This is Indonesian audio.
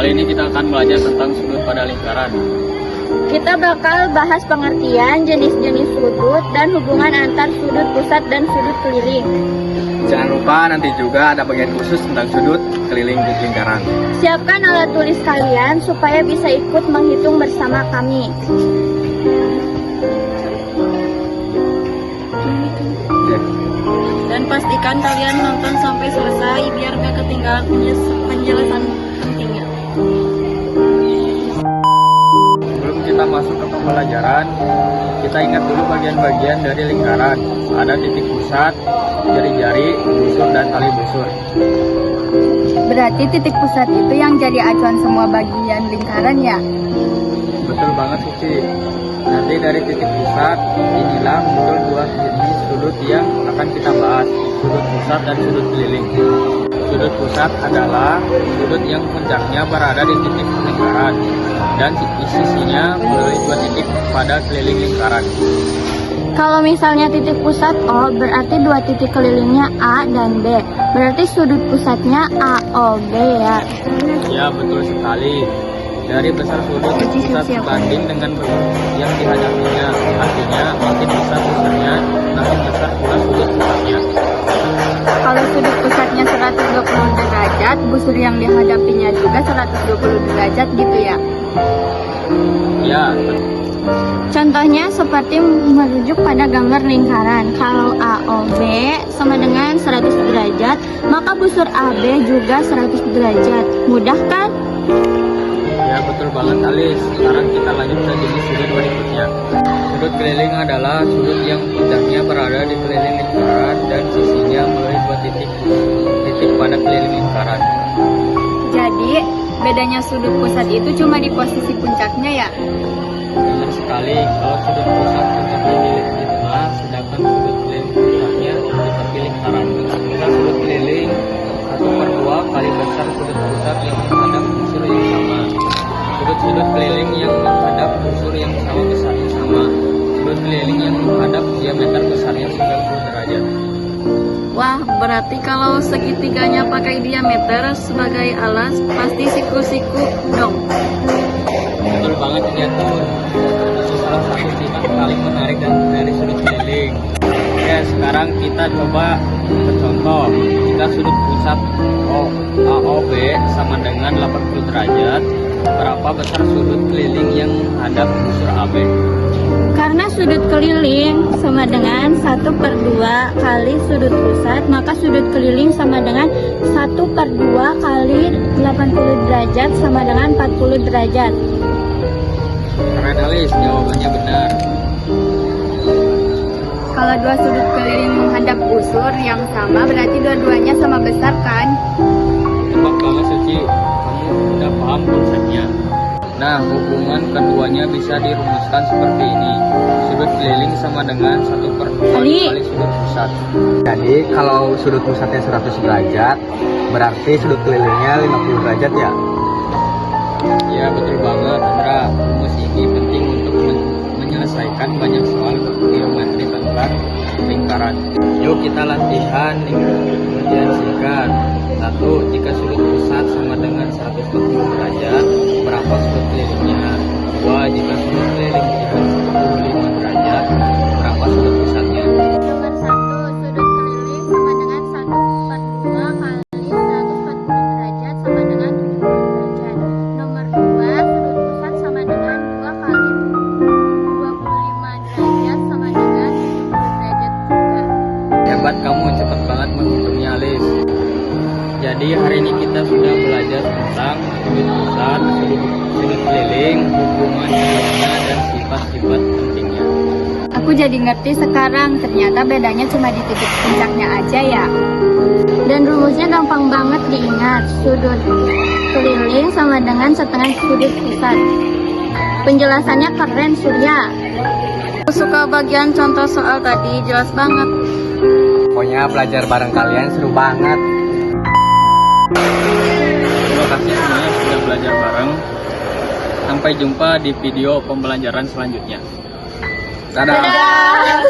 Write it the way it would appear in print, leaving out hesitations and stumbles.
Kali ini kita akan belajar tentang sudut pada lingkaran. Kita bakal bahas pengertian, jenis-jenis sudut, dan hubungan antar sudut pusat dan sudut keliling. Jangan lupa nanti juga ada bagian khusus tentang sudut keliling lingkaran. Siapkan alat tulis kalian supaya bisa ikut menghitung bersama kami. Dan pastikan kalian nonton sampai selesai biar gak ketinggalan penjelasan pentingnya. Sebelum kita masuk ke pembelajaran, kita ingat dulu bagian-bagian dari lingkaran. Ada titik pusat, jari-jari, busur, dan tali busur. Berarti titik pusat itu yang jadi acuan semua bagian lingkaran ya? Betul banget Suci. Nanti dari titik pusat, inilah muncul dua jenis sudut yang akan kita bahas, sudut pusat dan sudut keliling. Sudut pusat adalah sudut yang puncaknya berada di titik lingkaran dan sisinya melalui dua titik pada keliling lingkaran. Kalau misalnya titik pusat O, berarti dua titik kelilingnya A dan B. Berarti sudut pusatnya AOB ya? Ya, betul sekali. Dari besar sudut pusat sebanding dengan yang dihadapinya. Artinya, makin besar pusatnya, makin besar pula sudut pusatnya. Kalau sudut pusatnya 120 derajat, busur yang dihadapinya juga 120 derajat gitu ya? Ya, Contohnya seperti merujuk pada gambar lingkaran. Kalau AOB sama dengan 100 derajat, maka busur AB juga 100 derajat. Mudah kan? ya betul banget Alis. Sekarang kita lanjut ke jenis sudut berikutnya. Sudut keliling adalah sudut yang puncaknya berada di keliling lingkaran dan sisinya melalui dua titik pada keliling lingkaran. Jadi, bedanya sudut pusat itu cuma di posisi puncaknya ya? Benar sekali, kalau sudut pusat puncaknya di tengah, sedangkan sudut keliling pusatnya di tepi lingkaran. Misal sudut keliling 1/2 kali besar sudut pusat yang menghadap busur yang sama. Sudut keliling yang menghadap busur yang sama besarnya sama. Sudut keliling yang menghadap diameter besarnya 90 derajat. Wah, berarti kalau segitiganya pakai diameter sebagai alas, pasti siku-siku dong. Betul banget ini tuh. Itu salah satu sifat paling menarik dari sudut keliling. Oke, sekarang kita coba contoh. Jika sudut pusat AOB sama dengan 80 derajat, berapa besar sudut keliling yang menghadap busur AB? Karena sudut keliling sama dengan 1/2 kali sudut pusat, maka sudut keliling sama dengan 1/2 kali 80 derajat sama dengan 40 derajat. Keren Alis, jawabannya benar. Kalau dua sudut keliling menghadap busur yang sama, berarti dua-duanya sama besar kan? Tepat banget Suci, kamu udah paham konsepnya. Nah, hubungan keduanya bisa dirumuskan seperti ini. Sudut keliling sama dengan 1/2 kali sudut pusat. Jadi kalau sudut pusatnya 100 derajat, berarti sudut kelilingnya 50 derajat ya? Ya betul banget Indra, rumus ini penting untuk menyelesaikan banyak soal geometri tentang lingkaran. Yuk kita latihan pengertian singkat. 1. Jika sudut pusat sama dengan 140 derajat, berapa sudut kelilingnya? 2. Jika sudut keliling kita 45 derajat, berapa sudut pusatnya? Nomor 1, sudut keliling sama dengan 1/2 kali 140 derajat sama dengan 70 derajat. Nomor 2, sudut pusat sama dengan 2 kali 25 derajat sama dengan 70 derajat juga. Hebat kamu, cepat banget menghitungnya Alis. Jadi hari ini kita sudah belajar tentang sudut pusat, sudut keliling, hubungan keduanya, dan sifat-sifat pentingnya. Aku jadi ngerti sekarang, ternyata bedanya cuma di titik puncaknya aja ya. Dan rumusnya gampang banget diingat, sudut keliling sama dengan setengah sudut pusat. Penjelasannya keren Surya. Aku suka bagian contoh soal tadi, jelas banget. Pokoknya belajar bareng kalian seru banget. Terima kasih semuanya sudah belajar bareng. Sampai jumpa di video pembelajaran selanjutnya. Dadah! Dadah!